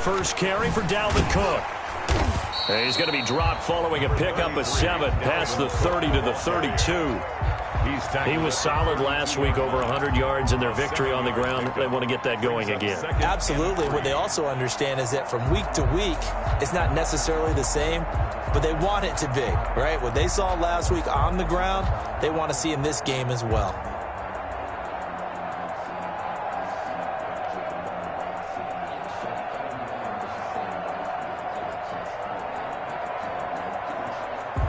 first carry for Dalvin Cook. And he's going to be dropped following a pickup of 7 past the 30 to the 32. He was solid last week, over 100 yards in their victory on the ground. They want to get that going again. Absolutely. What they also understand is that from week to week, it's not necessarily the same, but they want it to be, right? What they saw last week on the ground, they want to see in this game as well.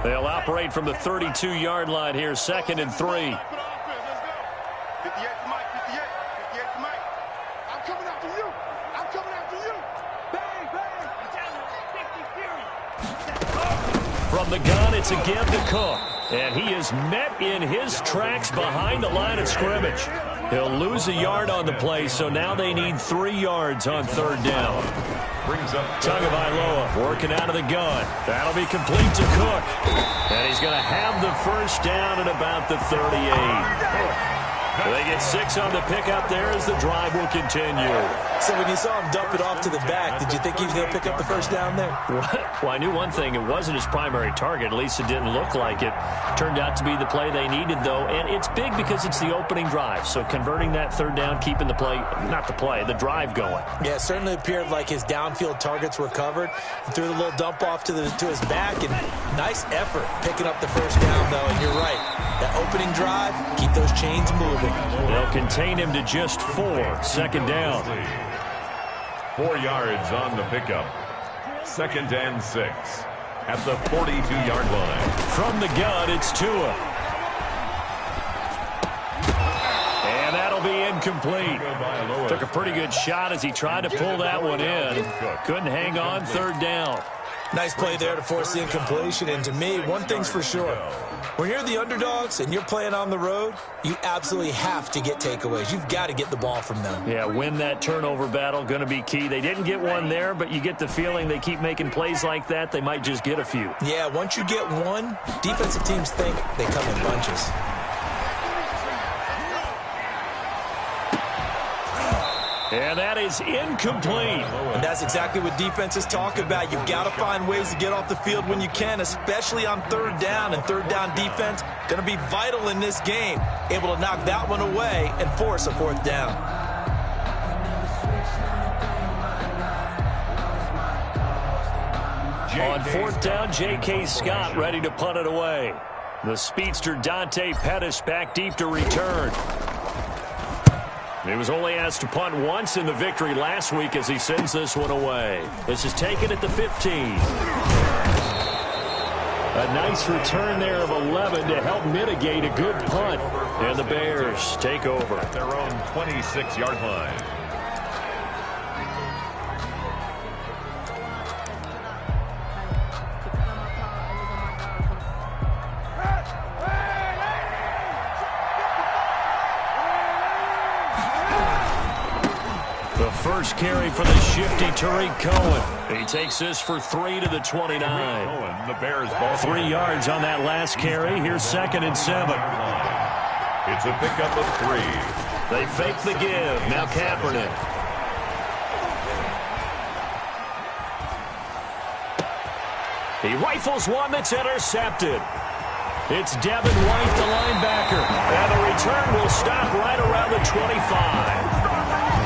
They'll operate from the 32-yard line here, 2nd and 3. I'm coming after you. I'm coming after you. Bang, bang. From the gun, it's again to Cook. And he is met in his tracks behind the line of scrimmage. He'll lose a yard on the play, so now they need 3 yards on 3rd down. Tagovailoa working out of the gun. That'll be complete to Cook. And he's going to have the first down at about the 38. They get 6 on the pickup there as the drive will continue. So when you saw him dump it off to the back, did you think he was going to pick up the first down there? Well, I knew one thing. It wasn't his primary target. At least it didn't look like it. Turned out to be the play they needed, though. And it's big because it's the opening drive. So converting that 3rd down, keeping the play, not the play, the drive going. Yeah, it certainly appeared like his downfield targets were covered. He threw the little dump off to his back, and nice effort picking up the first down, though. And you're right. That opening drive, keep those chains moving. They'll contain him to just 4. 2nd down. 4 yards on the pickup. 2nd and 6 at the 42-yard line. From the gun, it's Tua. And that'll be incomplete. Took a pretty good shot as he tried to pull that one in. Couldn't hang on, 3rd down. Nice play there to force the incompletion. And to me, one thing's for sure. When you're the underdogs and you're playing on the road, you absolutely have to get takeaways. You've got to get the ball from them. Yeah, win that turnover battle, going to be key. They didn't get one there, but you get the feeling they keep making plays like that, they might just get a few. Yeah, once you get one, defensive teams think they come in bunches. And that is incomplete. And that's exactly what defenses talk about. You've got to find ways to get off the field when you can, especially on 3rd down. And 3rd down defense going to be vital in this game. Able to knock that one away and force a 4th down. On 4th down, J.K. Scott ready to punt it away. The speedster Dante Pettis back deep to return. He was only asked to punt once in the victory last week as he sends this one away. This is taken at the 15. A nice return there of 11 to help mitigate a good punt. And the Bears take over at their own 26-yard line. First carry for the shifty Tariq Cohen. He takes this for 3 to the 29. Cohen, the Bears ball. 3 yards on that last carry. Here's 2nd and 7. It's a pickup of 3. They fake the give. Now Kaepernick. He rifles one that's intercepted. It's Devin White, the linebacker. And the return will stop right around the 25.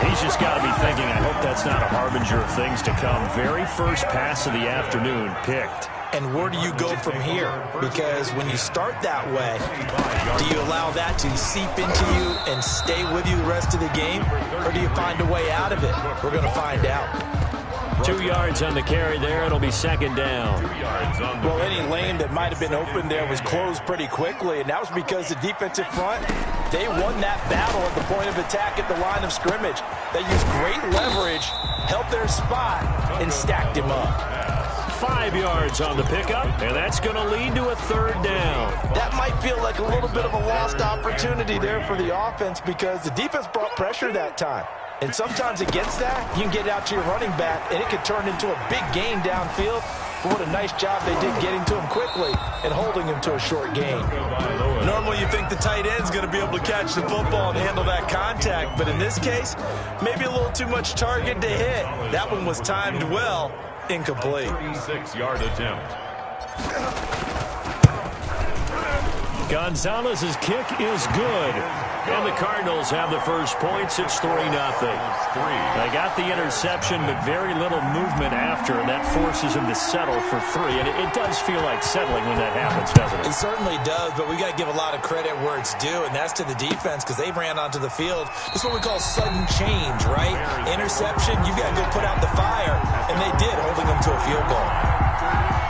He's just got to be thinking, I hope that's not a harbinger of things to come. Very first pass of the afternoon picked. And where do you go from here? Because when you start that way, do you allow that to seep into you and stay with you the rest of the game? Or do you find a way out of it? We're going to find out. 2 yards on the carry there. It'll be 2nd down. Well, any lane that might have been open there was closed pretty quickly, and that was because the defensive front, they won that battle at the point of attack at the line of scrimmage. They used great leverage, held their spot, and stacked him up. 5 yards on the pickup, and that's going to lead to a 3rd down. That might feel like a little bit of a lost opportunity there for the offense because the defense brought pressure that time. And sometimes against that, you can get out to your running back, and it could turn into a big gain downfield. But what a nice job they did getting to him quickly and holding him to a short gain. Normally you think the tight end's going to be able to catch the football and handle that contact, but in this case, maybe a little too much target to hit. That one was timed well, incomplete. 36-yard attempt. Gonzalez's kick is good. And the Cardinals have the first points. It's 3-0. They got the interception, but very little movement after, and that forces him to settle for 3. And it does feel like settling when that happens, doesn't it? It certainly does, but we got to give a lot of credit where it's due, and that's to the defense because they ran onto the field. It's what we call sudden change, right? Interception, you got to go put out the fire, and they did, holding them to a field goal.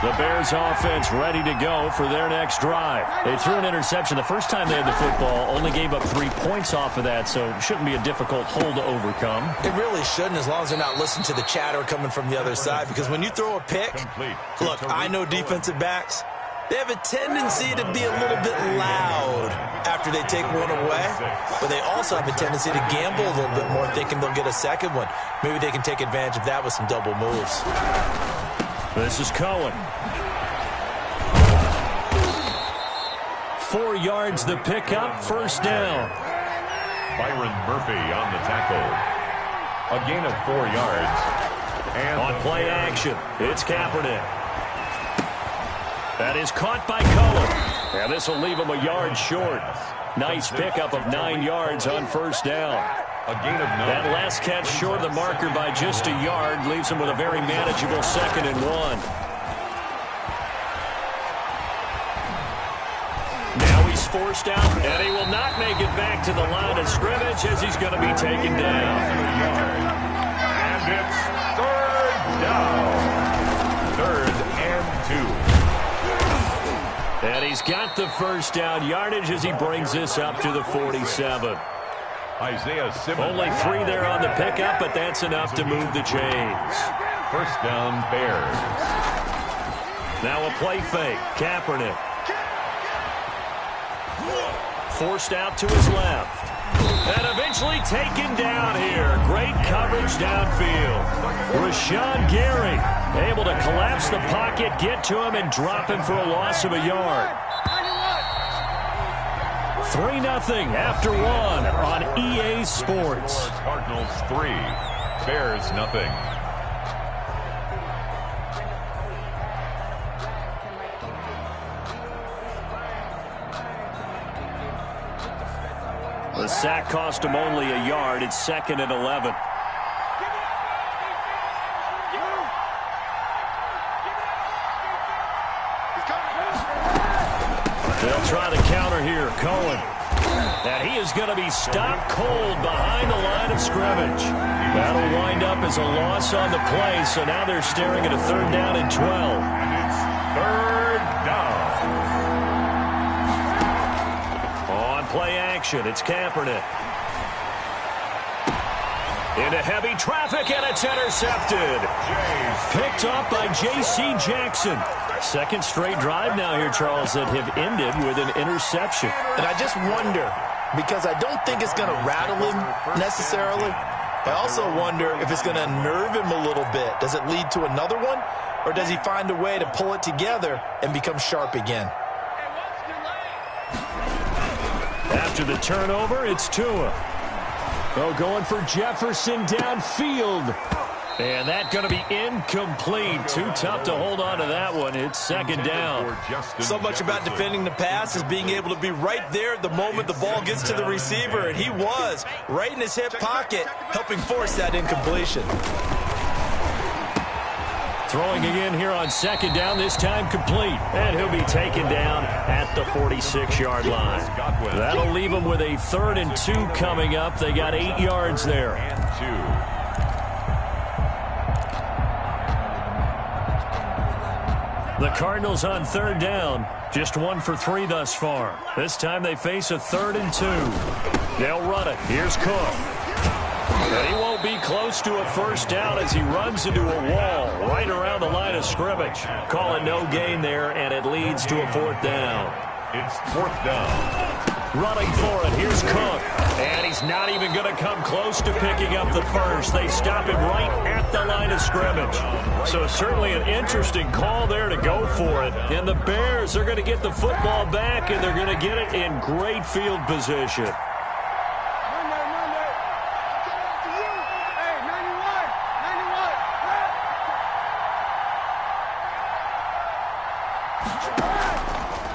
The Bears offense ready to go for their next drive. They threw an interception the first time they had the football, only gave up 3 points off of that, so it shouldn't be a difficult hole to overcome. It really shouldn't, as long as they're not listening to the chatter coming from the other side, because when you throw a pick, look, I know defensive backs, they have a tendency to be a little bit loud after they take one away, but they also have a tendency to gamble a little bit more, thinking they'll get a second one. Maybe they can take advantage of that with some double moves. This is Cohen. 4 yards the pickup, first down. Byron Murphy on the tackle. A gain of 4 yards. And on play action, it's Kaepernick. That is caught by Cohen. And this will leave him a yard short. Nice pickup of 9 yards on first down. A gain of 9. That last catch short of the marker by just a yard leaves him with a very manageable 2nd and 1. Now he's forced out, and he will not make it back to the line of scrimmage as he's going to be taken down. And it's 3rd down. 3rd and 2. And he's got the first down yardage as he brings this up to the 47. Isaiah Simmons. Only 3 there on the pickup, but that's enough to move the chains. First down, Bears. Now a play fake. Kaepernick. Forced out to his left. And eventually taken down here. Great coverage downfield. Rashawn Gary able to collapse the pocket, get to him, and drop him for a loss of a yard. 3-0 after 1 on EA Sports. Cardinals 3, Bears nothing. The sack cost him only a yard. It's 2nd and 11. They'll try the counter here. Cohen. And he is going to be stopped cold behind the line of scrimmage. That'll wind up as a loss on the play, so now they're staring at a 3rd down and 12. And it's 3rd down. On play action, it's Kaepernick. Into heavy traffic, and it's intercepted. Picked up by J.C. Jackson. 2nd straight drive now here, Charles, that have ended with an interception. And I just wonder, because I don't think it's going to rattle him necessarily. I also wonder if it's going to nerve him a little bit. Does it lead to another one? Or does he find a way to pull it together and become sharp again? After the turnover, it's Tua. Oh, going for Jefferson downfield. And that's going to be incomplete. Too tough to hold on to that one. It's 2nd down. So much about defending the pass is being able to be right there at the moment the ball gets to the receiver, and he was right in his hip pocket, helping force that incompletion. Throwing again here on 2nd down, this time complete. And he'll be taken down at the 46-yard line. That'll leave him with a 3rd and 2 coming up. They got 8 yards there. The Cardinals on 3rd down. Just 1 for 3 thus far. This time they face a 3rd and 2. They'll run it. Here's Cook. And he won't be close to a first down as he runs into a wall right around the line of scrimmage. Call it no gain there, and it leads to a 4th down. It's 4th down. Running for it. Here's Cook. And he's not even going to come close to picking up the first. They stop him right at the line of scrimmage. So certainly an interesting call there to go for it. And the Bears are going to get the football back, and they're going to get it in great field position.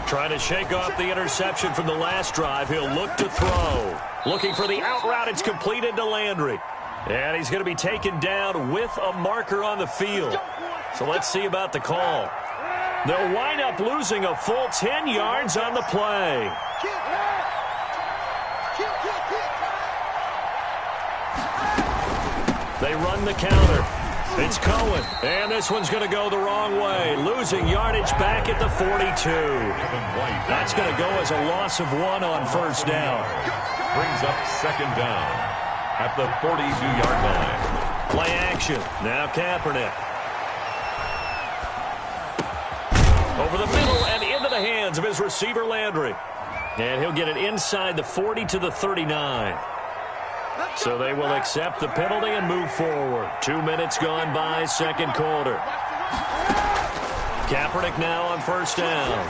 Trying to shake off the interception from the last drive. He'll look to throw. Looking for the out route. It's completed to Landry. And he's going to be taken down with a marker on the field. So let's see about the call. They'll wind up losing a full 10 yards on the play. They run the counter. It's Cohen, and this one's going to go the wrong way, losing yardage back at the 42. That's going to go as a loss of 1 on first down. Brings up second down at the 42-yard line. Play action. Now Kaepernick. Over the middle and into the hands of his receiver, Landry. And he'll get it inside the 40 to the 39. So they will accept the penalty and move forward. 2 minutes gone by, second quarter. Kaepernick now on first down.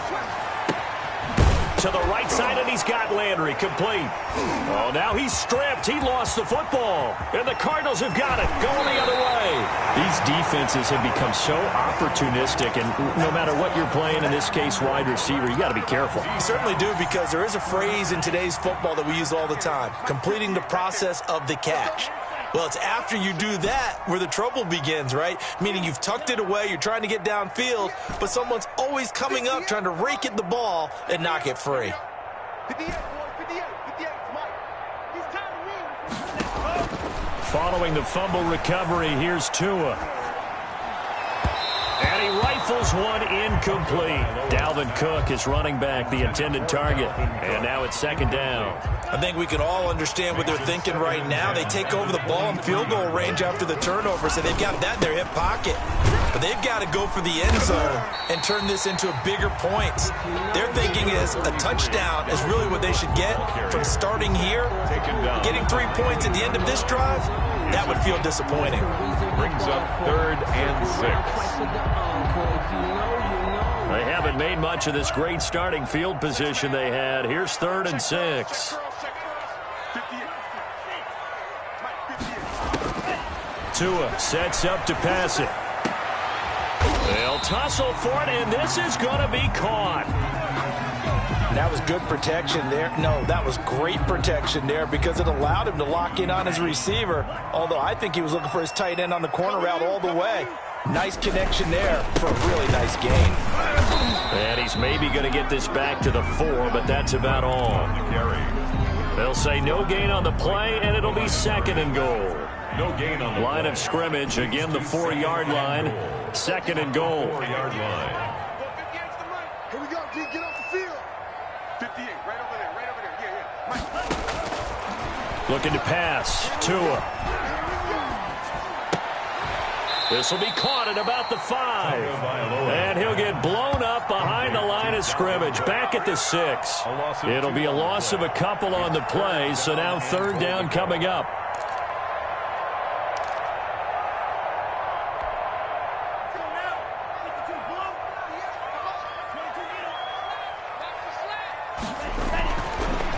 To the right side, and he's got Landry complete. Oh, now he's stripped. He lost the football. And the Cardinals have got it, going the other way. These defenses have become so opportunistic, and no matter what you're playing, in this case, wide receiver, you got to be careful. You certainly do, because there is a phrase in today's football that we use all the time, completing the process of the catch. Well, it's after you do that where the trouble begins, right? Meaning you've tucked it away, you're trying to get downfield, but someone's always coming up trying to rake at the ball and knock it free. 58, 58, Mike. He's time to move. Following the fumble recovery, here's Tua. And he rifles one incomplete. Dalvin Cook is running back, the intended target. And now it's second down. I think we can all understand what they're thinking right now. They take over the ball in field goal range after the turnover, so they've got that in their hip pocket. But they've got to go for the end zone and turn this into a bigger points. Their thinking is a touchdown is really what they should get from starting here. Getting 3 points at the end of this drive, that would feel disappointing. Brings up third and 6. They haven't made much of this great starting field position they had. Here's third and 6. Tua sets up to pass it. They'll tussle for it, and this is going to be caught. That was good protection there. No, that was great protection there because it allowed him to lock in on his receiver, although I think he was looking for his tight end on the corner route all the way. Nice connection there for a really nice gain. And he's maybe going to get this back to the 4, but that's about all. They'll say no gain on the play, and it'll be second and goal. No gain on the line of scrimmage. Again, the 4-yard line. Second and goal. 4-yard line. Here we go, G. Get off the field. 58, right over there, Yeah. Looking to pass. Tua. This will be caught at about the 5. And he'll get blown up behind the line of scrimmage. Back at the 6. It'll be a loss of a couple on the play, so now third down coming up.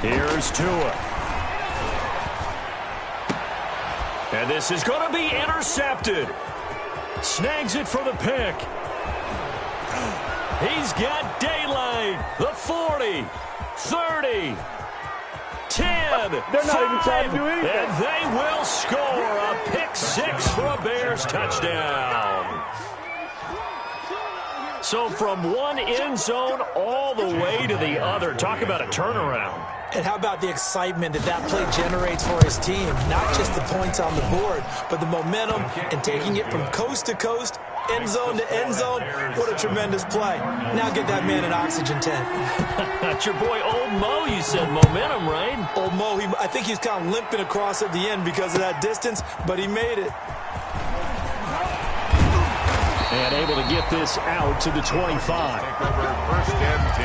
Here's Tua. And this is going to be intercepted. Snags it for the pick. He's got daylight. The 40, 30, 10, They're not 5, even trying to do anything. And they will score a pick 6 for a Bears touchdown. So from one end zone all the way to the other. Talk about a turnaround. And how about the excitement that play generates for his team? Not just the points on the board, but the momentum and taking it from coast to coast, end zone to end zone. What a tremendous play. Now get that man an oxygen tent. That's your boy Old Mo, you said. Momentum, right? Old Mo, I think he's kind of limping across at the end because of that distance, but he made it. And able to get this out to the 25. Take over first and 10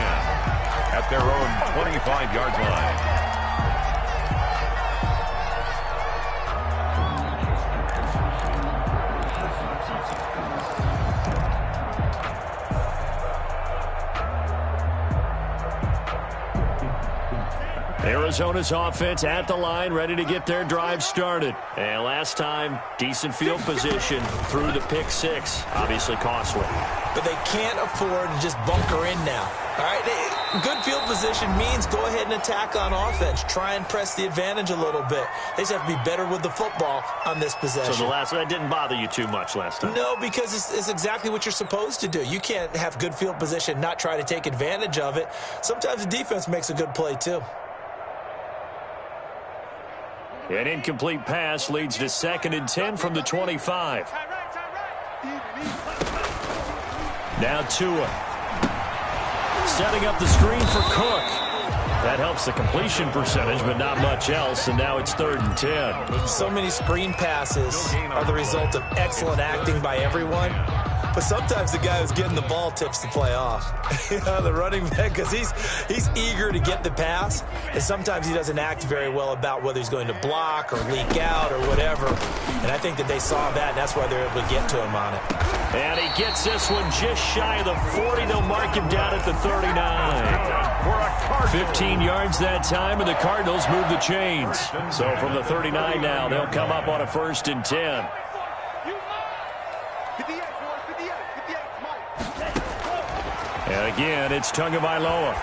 at their own 25-yard line. Arizona's offense at the line, ready to get their drive started. And last time, decent field position through the pick six. Obviously costly. But they can't afford to just bunker in now. All right, good field position means go ahead and attack on offense. Try and press the advantage a little bit. They just have to be better with the football on this possession. So that didn't bother you too much last time? No, because it's exactly what you're supposed to do. You can't have good field position, not try to take advantage of it. Sometimes the defense makes a good play too. An incomplete pass leads to 2nd and 10 from the 25. Now Tua. Setting up the screen for Cook. That helps the completion percentage, but not much else, and now it's 3rd and 10. So many screen passes are the result of excellent acting by everyone. But sometimes the guy who's getting the ball tips the play off. The running back, because he's eager to get the pass, and sometimes he doesn't act very well about whether he's going to block or leak out or whatever. And I think that they saw that, and that's why they're able to get to him on it. And he gets this one just shy of the 40. They'll mark him down at the 39. 15 yards that time, and the Cardinals move the chains. So from the 39 now, they'll come up on a 1st and 10. And again, it's Tagovailoa.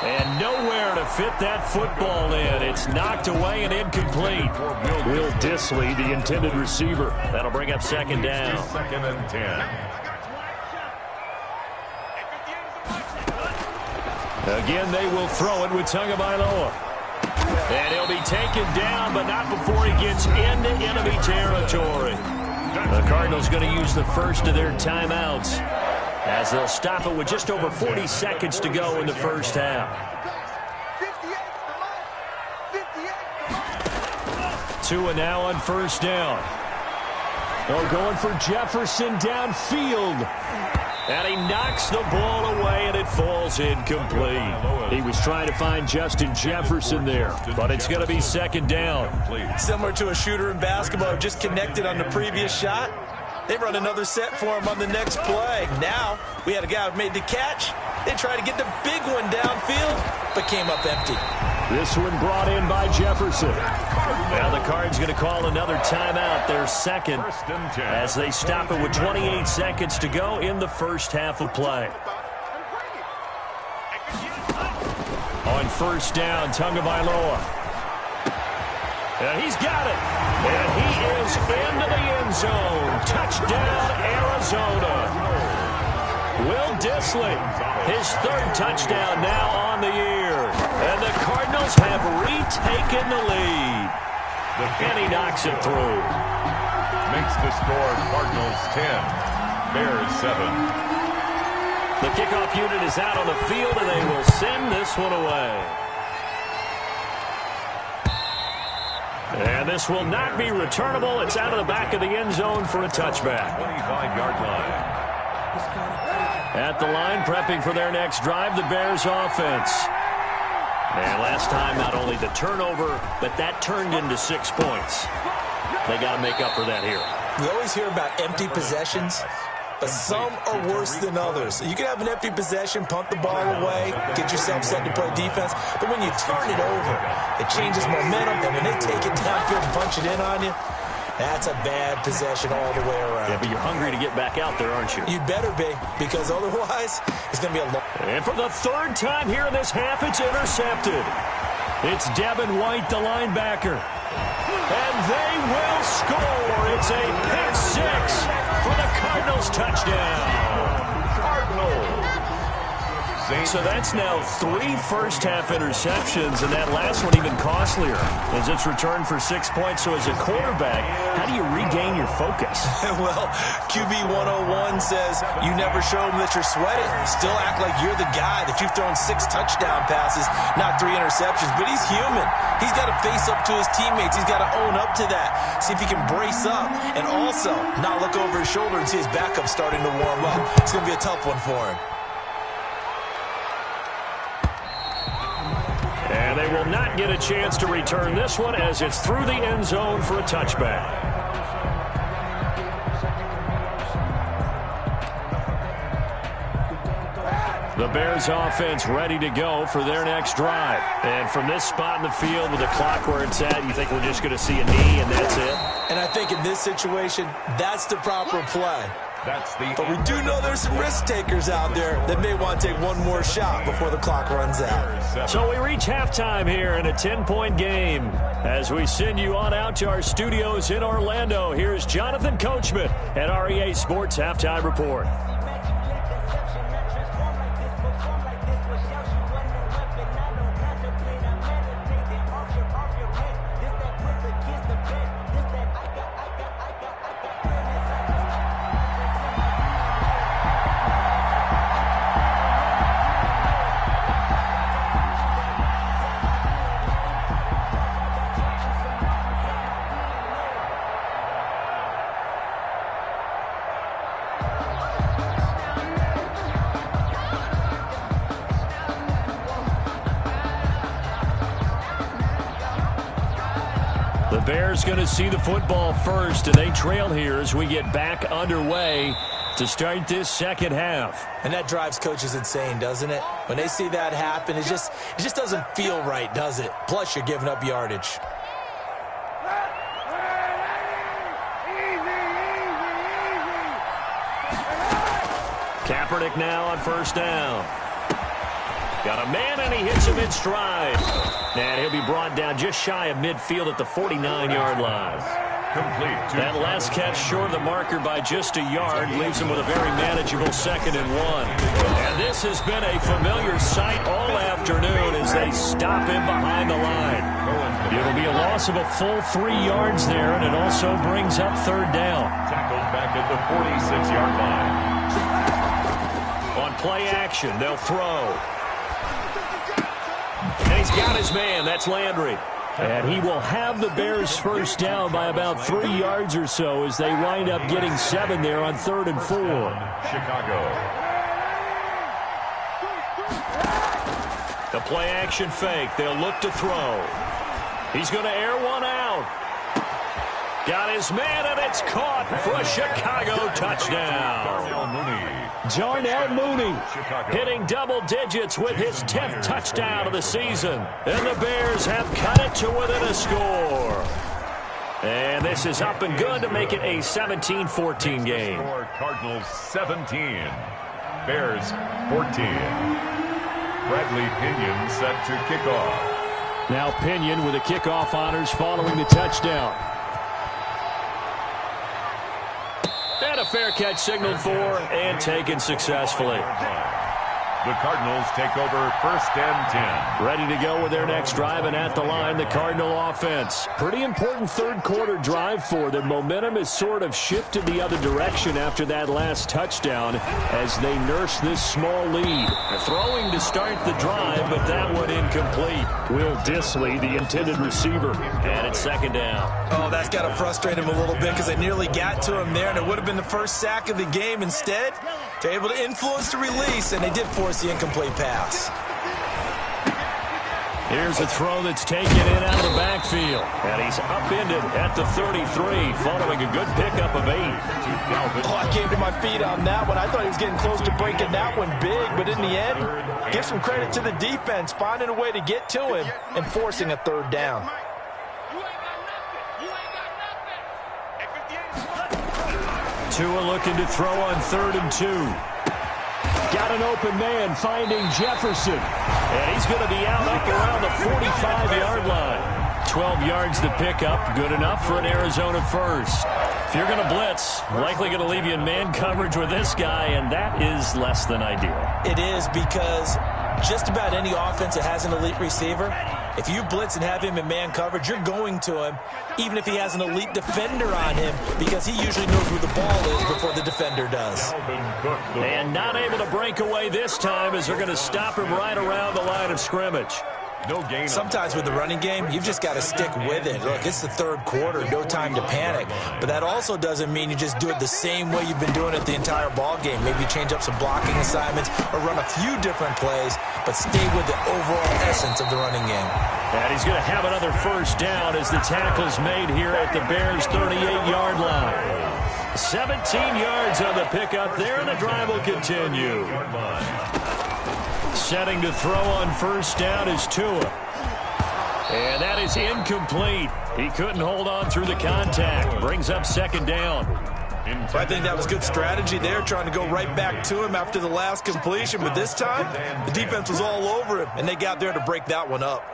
And nowhere to fit that football in. It's knocked away and incomplete. Will Dissly, the intended receiver. That'll bring up 2nd down. 2nd and 10. Again, they will throw it with Tagovailoa. And he'll be taken down, but not before he gets into enemy territory. The Cardinals going to use the first of their timeouts, as they'll stop it with just over 40 seconds to go in the first half. Tua now on 1st down. They're going for Jefferson downfield. And he knocks the ball away, and it falls incomplete. He was trying to find Justin Jefferson there, but it's going to be 2nd down. Similar to a shooter in basketball, just connected on the previous shot. They run another set for him on the next play. Now, we had a guy who made the catch. They tried to get the big one downfield, but came up empty. This one brought in by Jefferson. Now the Cards going to call another timeout, their 2nd, as they stop it with 28 seconds to go in the first half of play. On 1st down, Tagovailoa. And he's got it. And he is into the end zone. Touchdown, Arizona. Will Dissly, his 3rd touchdown now on the year. And the Cardinals have retaken the lead. And he knocks it through. Makes the score Cardinals 10, Bears 7. The kickoff unit is out on the field, and they will send this one away. And this will not be returnable. It's out of the back of the end zone for a touchback. 25-yard line. At the line, prepping for their next drive, the Bears offense. And last time, not only the turnover, but that turned into 6 points. They got to make up for that here. We always hear about empty possessions, but some are worse than others. You can have an empty possession, punt the ball away, get yourself set to play defense, but when you turn it over, it changes momentum, and when they take it downfield and punch it in on you, that's a bad possession all the way around. Yeah, but you're hungry to get back out there, aren't you? You better be, because otherwise, it's going to be a long... And for the 3rd time here in this half, it's intercepted. It's Devin White, the linebacker. And they will score. It's a pick 6 for the Cardinals touchdown. Cardinals. So that's now 3 first-half interceptions, and that last one even costlier as it's returned for 6 points. So as a quarterback, how do you regain your focus? Well, QB 101 says you never show them that you're sweating. Still act like you're the guy, that you've thrown 6 touchdown passes, not 3 interceptions. But he's human. He's got to face up to his teammates. He's got to own up to that. See if he can brace up and also not look over his shoulder and see his backup starting to warm up. It's going to be a tough one for him. And they will not get a chance to return this one as it's through the end zone for a touchback. The Bears offense ready to go for their next drive. And from this spot in the field with the clock where it's at, you think we're just going to see a knee and that's it? And I think in this situation, that's the proper play. But we do know there's some risk takers out there that may want to take one more shot before the clock runs out. So we reach halftime here in a 10-point game. As we send you on out to our studios in Orlando, here's Jonathan Coachman at REA Sports Halftime Report. The Bears going to see the football first, and they trail here as we get back underway to start this second half. And that drives coaches insane, doesn't it? When they see that happen, it just doesn't feel right, does it? Plus, you're giving up yardage. Kaepernick now on first down. Got a man, and he hits him in stride. And he'll be brought down just shy of midfield at the 49-yard line. That last catch short of the marker by just a yard leaves him with a very manageable 2nd and 1. And this has been a familiar sight all afternoon as they stop him behind the line. It'll be a loss of a full 3 yards there, and it also brings up third down. Tackled back at the 46-yard line. On play action, they'll throw. And he's got his man. That's Landry. And he will have the Bears first down by about 3 yards or so as they wind up getting 7 there on 3rd and 4. Chicago. The play action fake. They'll look to throw. He's going to air one out. Got his man, and it's caught for a Chicago touchdown. Darnell Mooney hitting double digits with his 10th touchdown of the season. And the Bears have cut it to within a score. And this is up and good to make it a 17-14 game. Cardinals 17, Bears 14. Bradley Pinion set to kick off. Now Pinion with the kickoff honors following the touchdown. And a fair catch signaled for and taken successfully. The Cardinals take over 1st and 10. Ready to go with their next drive, and at the line, the Cardinal offense. Pretty important third quarter drive for them. Momentum has sort of shifted the other direction after that last touchdown as they nurse this small lead. Throwing to start the drive, but that one incomplete. Will Disley, the intended receiver, and it's 2nd down. Oh, that's got to frustrate him a little bit because they nearly got to him there, and it would have been the first sack of the game. Instead, they're able to influence the release, and they did force the incomplete pass. Here's a throw that's taken in out of the backfield. And he's upended at the 33 following a good pickup of 8. Oh, I came to my feet on that one. I thought he was getting close to breaking that one big, but in the end, give some credit to the defense, finding a way to get to him and forcing a 3rd down. Tua looking to throw on 3rd and 2. Got an open man finding Jefferson. And he's going to be out up around the 45-yard line. 12 yards to pick up. Good enough for an Arizona first. If you're going to blitz, likely going to leave you in man coverage with this guy, and that is less than ideal. It is because just about any offense that has an elite receiver, if you blitz and have him in man coverage, you're going to him, even if he has an elite defender on him, because he usually knows where the ball is before the defender does. And not able to break away this time as they're going to stop him right around the line of scrimmage. No gain. Sometimes with the running game, you've just got to stick with it. Look, it's the 3rd quarter, no time to panic. But that also doesn't mean you just do it the same way you've been doing it the entire ball game. Maybe change up some blocking assignments or run a few different plays, but stay with the overall essence of the running game. And he's going to have another first down as the tackle's made here at the Bears' 38-yard line. 17 yards on the pickup there, and the drive will continue. setting to throw on first down is Tua. And that is incomplete. He couldn't hold on through the contact. Brings up second down. I think that was good strategy there, trying to go right back to him after the last completion. But this time, the defense was all over him, and they got there to break that one up.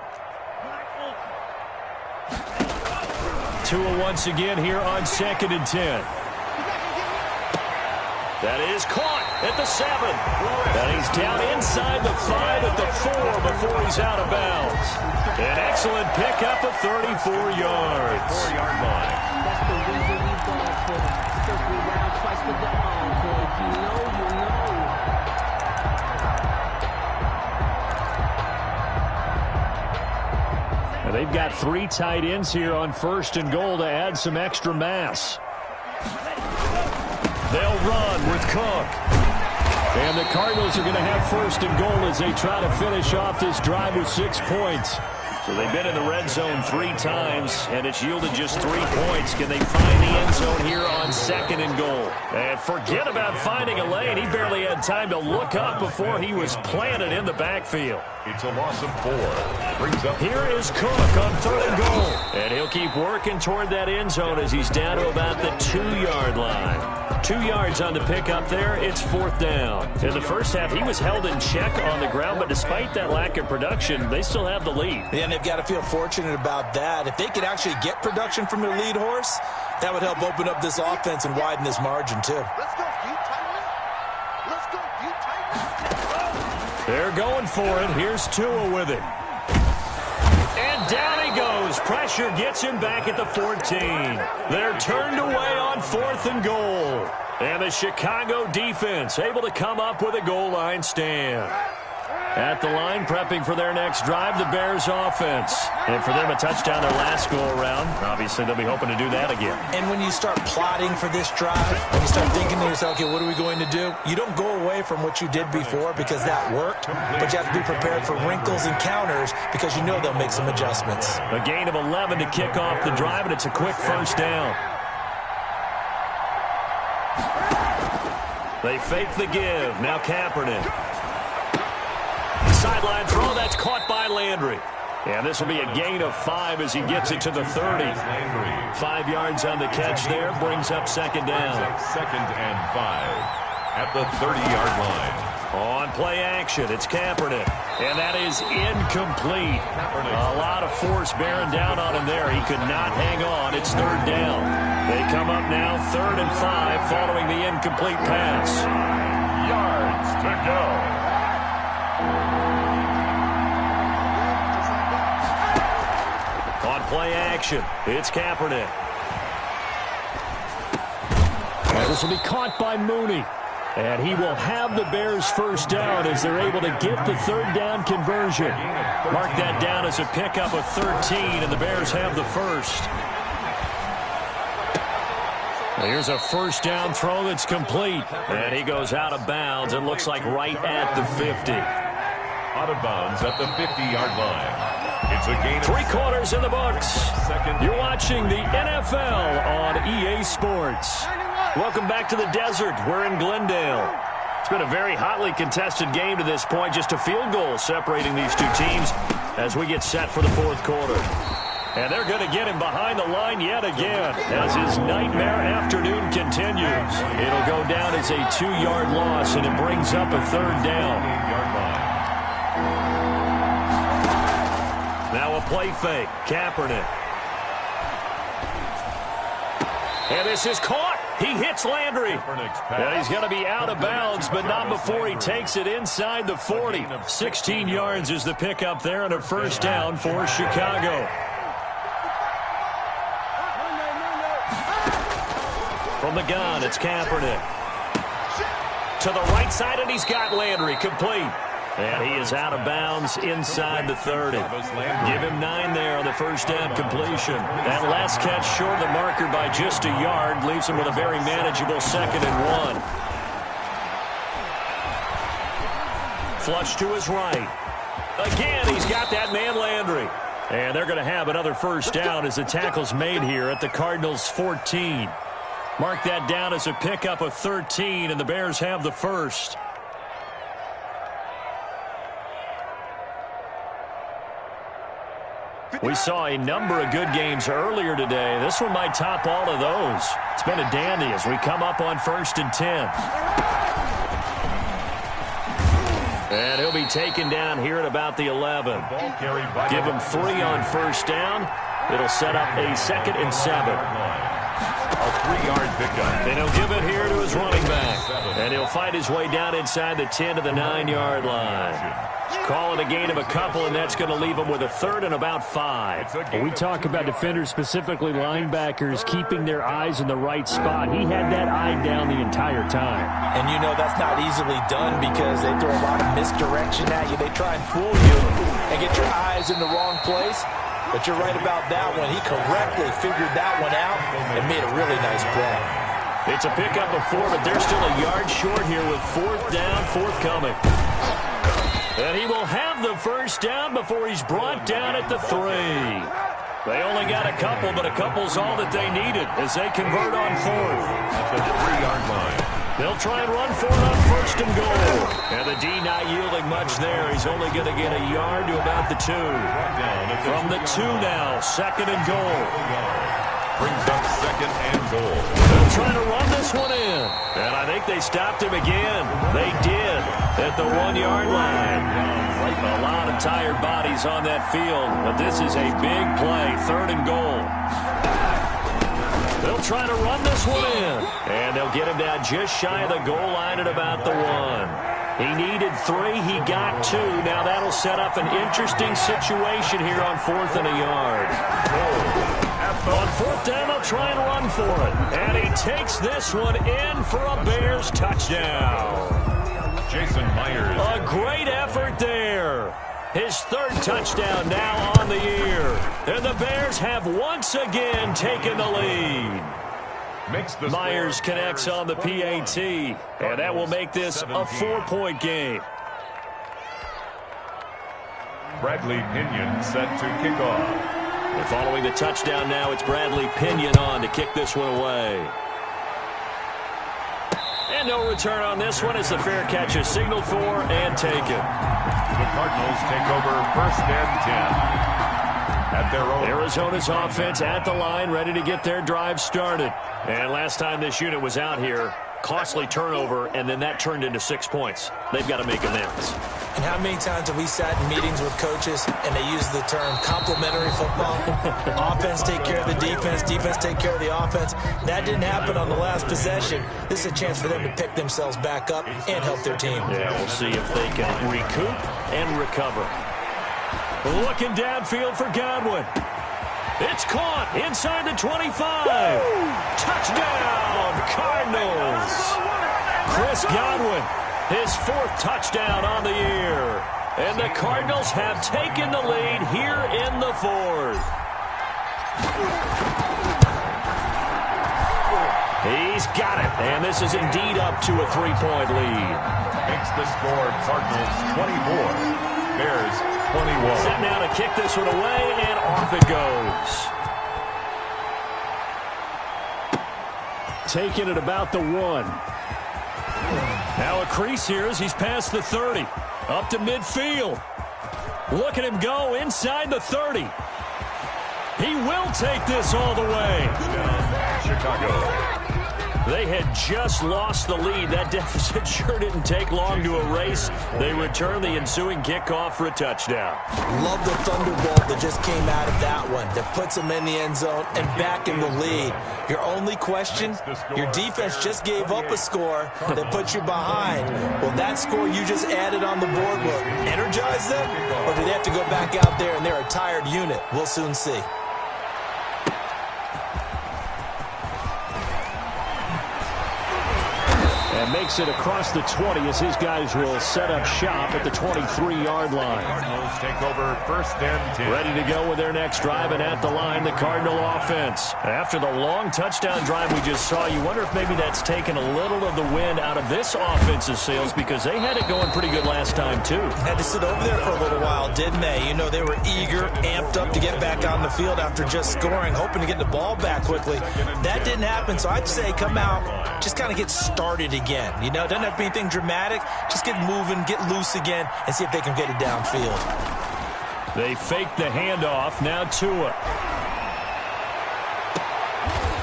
Tua once again here on 2nd and 10. That is caught at the 7. And he's down inside the 5 at the 4 before he's out of bounds. An excellent pickup of 34 yards. 4-yard line. That's the reason we ball for circle round twice for the encore. If you know, you know. And they've got 3 tight ends here on 1st and goal to add some extra mass. They'll run with Cook. And the Cardinals are going to have 1st and goal as they try to finish off this drive with 6 points. So they've been in the red zone 3 times, and it's yielded just 3 points. Can they find the end zone here on 2nd and goal? And forget about finding a lane. He barely had time to look up before he was planted in the backfield. It's a loss of 4. Brings up. Here is Cook on 3rd and goal. And he'll keep working toward that end zone as he's down to about the 2-yard line. 2 yards on the pickup there. It's 4th down. In the first half, he was held in check on the ground, but despite that lack of production, they still have the lead. Yeah, and they've got to feel fortunate about that. If they could actually get production from their lead horse, that would help open up this offense and widen this margin, too. Let's go, you tight. Let's go, you tight. They're going for it. Here's Tua with it. And down he goes. Pressure gets him back at the 14. They're turned away on 4th and goal. And the Chicago defense able to come up with a goal line stand. At the line, prepping for their next drive, the Bears offense. And for them, a touchdown their last go-around. Obviously, they'll be hoping to do that again. And when you start plotting for this drive, when you start thinking to yourself, okay, what are we going to do? You don't go away from what you did before because that worked, but you have to be prepared for wrinkles and counters because you know they'll make some adjustments. A gain of 11 to kick off the drive, and it's a quick first down. They fake the give. Now Kaepernick. Sideline throw, that's caught by Landry. And this will be a gain of 5 as he gets it to the 30. 5 yards on the catch there, brings up 2nd down. 2nd and 5 at the 30-yard line. On play action, it's Kaepernick. And that is incomplete. A lot of force bearing down on him there. He could not hang on. It's 3rd down. They come up now 3rd and 5 following the incomplete pass. Yards to go. On play action, it's Kaepernick. And this will be caught by Mooney. And he will have the Bears 1st down as they're able to get the 3rd down conversion. Mark that down as a pickup of 13, and the Bears have the 1st. Here's a 1st down throw that's complete. And he goes out of bounds and looks like right at the 50. Out of bounds at the 50-yard line. It's a gain of 3 quarters in the books. You're watching the NFL on EA Sports. Welcome back to the desert. We're in Glendale. It's been a very hotly contested game to this point. Just a field goal separating these two teams as we get set for the 4th quarter. And they're going to get him behind the line yet again as his nightmare afternoon continues. It'll go down as a 2-yard loss, and it brings up a 3rd down. Now a play fake. Kaepernick. And this is caught. He hits Landry. And he's going to be out of bounds, but not before he takes it inside the 40. 16 yards is the pickup there, and a 1st down for Chicago. From the gun, it's Kaepernick. To the right side, and he's got Landry complete. And he is out of bounds inside the 30. Give him 9 there on the 1st down completion. That last catch short of the marker by just a yard leaves him with a very manageable 2nd and 1. Flush to his right. Again, he's got that man Landry. And they're going to have another 1st down as the tackle's made here at the Cardinals' 14. Mark that down as a pickup of 13, and the Bears have the 1st. We saw a number of good games earlier today. This one might top all of those. It's been a dandy as we come up on 1st and 10. And he'll be taken down here at about the 11. Give him 3 on 1st down. It'll set up a 2nd and 7. A 3-yard pickup. And he'll give it here to his running back. And he'll fight his way down inside the 10 to the 9-yard line. Call it a gain of a couple, and that's going to leave him with a 3rd and about 5. We talk about defenders, specifically linebackers, keeping their eyes in the right spot. He had that eye down the entire time. And you know that's not easily done because they throw a lot of misdirection at you. They try and fool you and get your eyes in the wrong place. But you're right about that one. He correctly figured that one out and made a really nice play. It's a pickup of 4, but they're still a yard short here with 4th down, forthcoming. And he will have the 1st down before he's brought down at the 3. They only got a couple, but a couple's all that they needed as they convert on 4th. At the 3-yard line. They'll try and run for it on 1st and goal. And the D not yielding much there. He's only going to get a yard to about the 2. From the 2 now, 2nd and goal. Brings up 2nd and goal. They'll try to run this one in. And I think they stopped him again. They did at the 1-yard line. A lot of tired bodies on that field, but this is a big play, 3rd and goal. They'll try to run this one in. And they'll get him down just shy of the goal line at about the 1. He needed 3. He got 2. Now that'll set up an interesting situation here on 4th and a yard. On 4th down, they'll try and run for it. And he takes this one in for a Bears touchdown. Jason Myers. A great effort there. His 3rd touchdown now on the year. And the Bears have once again taken the lead. Myers connects on the PAT, and that will make this a 4-point game. Bradley Pinion set to kick off. And following the touchdown now, it's Bradley Pinion on to kick this one away. And no return on this one as the fair catch is signaled for and taken. The Cardinals take over 1st and 10. At their own. Arizona's offense at the line, ready to get their drive started. And last time this unit was out here, costly turnover, and then that turned into 6 points. They've got to make amends. And how many times have we sat in meetings with coaches and they use the term complementary football? Offense take care of the defense, defense take care of the offense. That didn't happen on the last possession. This is a chance for them to pick themselves back up and help their team. Yeah, we'll see if they can recoup and recover. Looking downfield for Godwin. It's caught inside the 25. Touchdown, Cardinals. Chris Godwin, his 4th touchdown on the year. And the Cardinals have taken the lead here in the 4th. He's got it, and this is indeed up to a 3-point lead. Makes the score Cardinals 24. Bears 21. Set now to kick this one away, and off it goes. Taking it about the 1. Now a crease here as he's past the 30. Up to midfield. Look at him go inside the 30. He will take this all the way. Chicago. They had just lost the lead. That deficit sure didn't take long to erase. They return the ensuing kickoff for a touchdown. Love the thunderbolt that just came out of that one. That puts them in the end zone and back in the lead. Your only question, your defense just gave up a score that puts you behind. Will that score you just added on the board will energize them? Or do they have to go back out there and they're a tired unit? We'll soon see. And makes it across the 20 as his guys will set up shop at the 23-yard line. Cardinals take over 1st and 10. Ready to go with their next drive, and at the line, the Cardinal offense. After the long touchdown drive we just saw, you wonder if maybe that's taken a little of the wind out of this offense's sails because they had it going pretty good last time, too. Had to sit over there for a little while, didn't they? You know, they were eager, amped up to get back on the field after just scoring, hoping to get the ball back quickly. That didn't happen, so I'd say come out, just kind of get started again. You know, it doesn't have to be anything dramatic. Just get moving, get loose again, and see if they can get it downfield. They fake the handoff. Now Tua.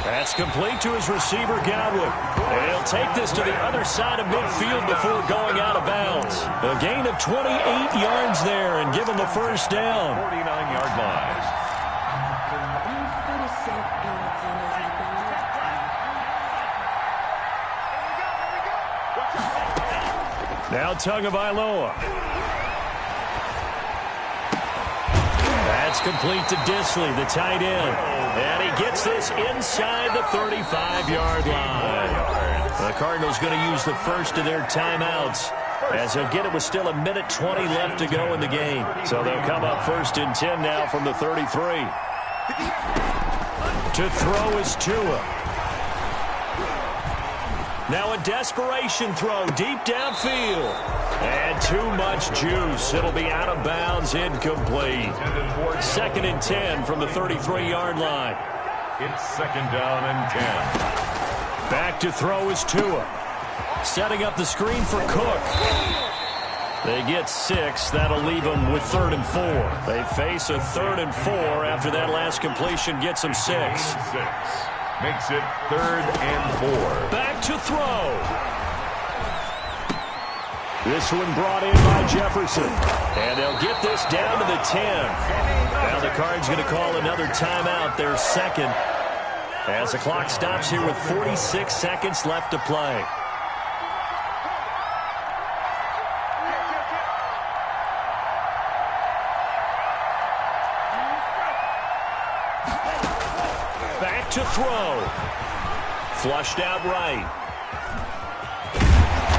That's complete to his receiver, Godwin. And he'll take this to the other side of midfield before going out of bounds. A gain of 28 yards there and give him the first down. 49-yard line. Now Tagovailoa. That's complete to Disley, the tight end. And he gets this inside the 35-yard line. The Cardinals going to use the first of their timeouts, as he'll get it with still 1:20 left to go in the game. So they'll come up 1st and 10 now from the 33. To throw is Tua. Now a desperation throw deep downfield. And too much juice. It'll be out of bounds, incomplete. 2nd and 10 from the 33-yard line. It's 2nd down and 10. Back to throw is Tua. Setting up the screen for Cook. They get 6. That'll leave them with 3rd and 4. They face a 3rd and 4 after that last completion gets them 6. Makes it 3rd and 4. Back to throw. This one brought in by Jefferson. And they'll get this down to the 10. Now the Cards going to call another timeout, their 2nd, as the clock stops here with 46 seconds left to play. Back to throw. Flushed out right.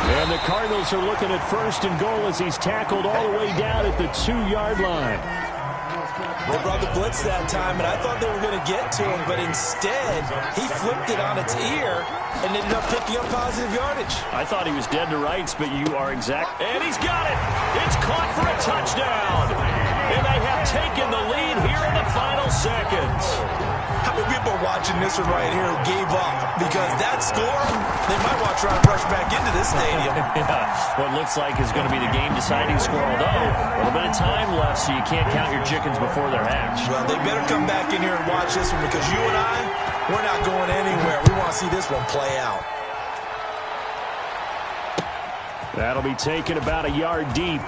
And the Cardinals are looking at 1st and goal as he's tackled all the way down at the 2-yard line. They brought the blitz that time, and I thought they were going to get to him, but instead, he flipped it on its ear and ended up picking up positive yardage. I thought he was dead to rights, but you are exact. And he's got it. It's caught for a touchdown. And they have taken the lead here in the final seconds. How many people are watching this one right here who gave up? Because that score, they might want to try and rush back into this stadium. Yeah, what looks like is going to be the game-deciding score, although a little bit of time left, so you can't count your chickens before they're hatched. Well, they better come back in here and watch this one, because you and I, we're not going anywhere. We want to see this one play out. That'll be taken about a yard deep.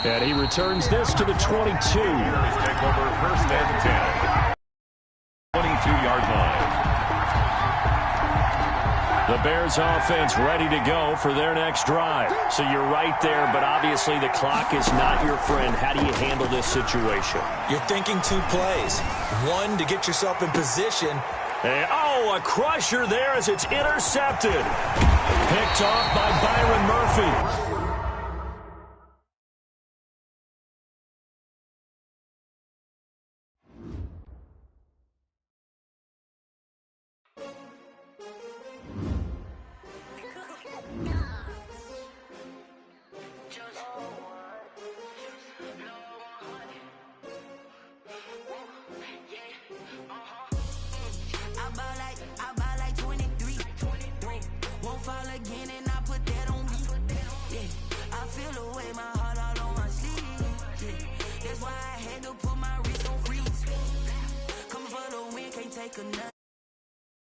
And he returns this to the 22. Here is takeover 1st and 10. 22-yard line. The Bears offense ready to go for their next drive. So you're right there, but obviously the clock is not your friend. How do you handle this situation? You're thinking 2 plays. 1, to get yourself in position. And, oh, a crusher there as it's intercepted. Picked off by Byron Murphy.